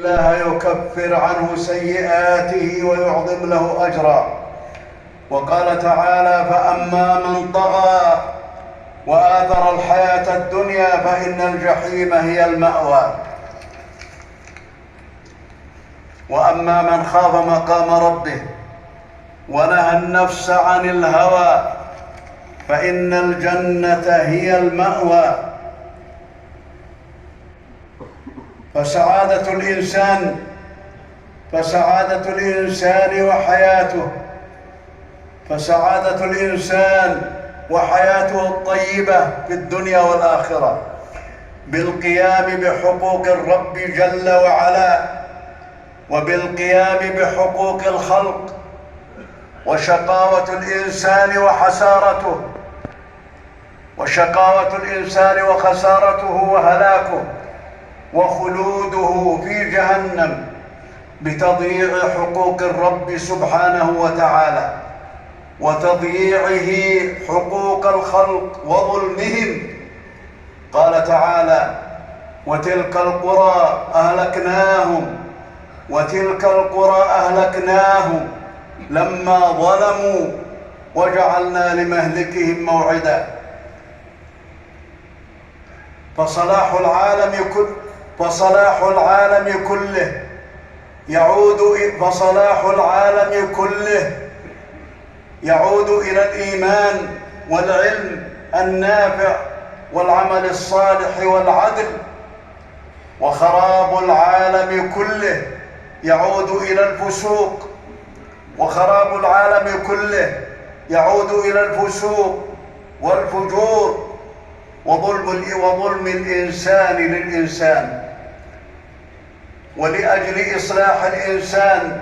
الله يكفر عنه سيئاته ويعظم له أجرا. وقال تعالى: فأما من طغى وآثر الحياة الدنيا فإن الجحيم هي المأوى. وأما من خاف مقام ربه ونهى النفس عن الهوى فإن الجنة هي المأوى. فسعادة الإنسان وحياته الطيبة في الدنيا والآخرة بالقيام بحقوق الرب جل وعلا وبالقيام بحقوق الخلق. وشقاوة الإنسان وخسارته وهلاكه وخلوده في جهنم بتضييع حقوق الرب سبحانه وتعالى وتضييعه حقوق الخلق وظلمهم. قال تعالى: وتلك القرى أهلكناهم لما ظلموا وجعلنا لمهلكهم موعدا. فصلاح العالم كله يعود إلى الإيمان والعلم النافع والعمل الصالح والعدل. وخراب العالم كله يعود إلى الفسوق والفجور وظلم الإنسان للإنسان. ولأجل إصلاح الإنسان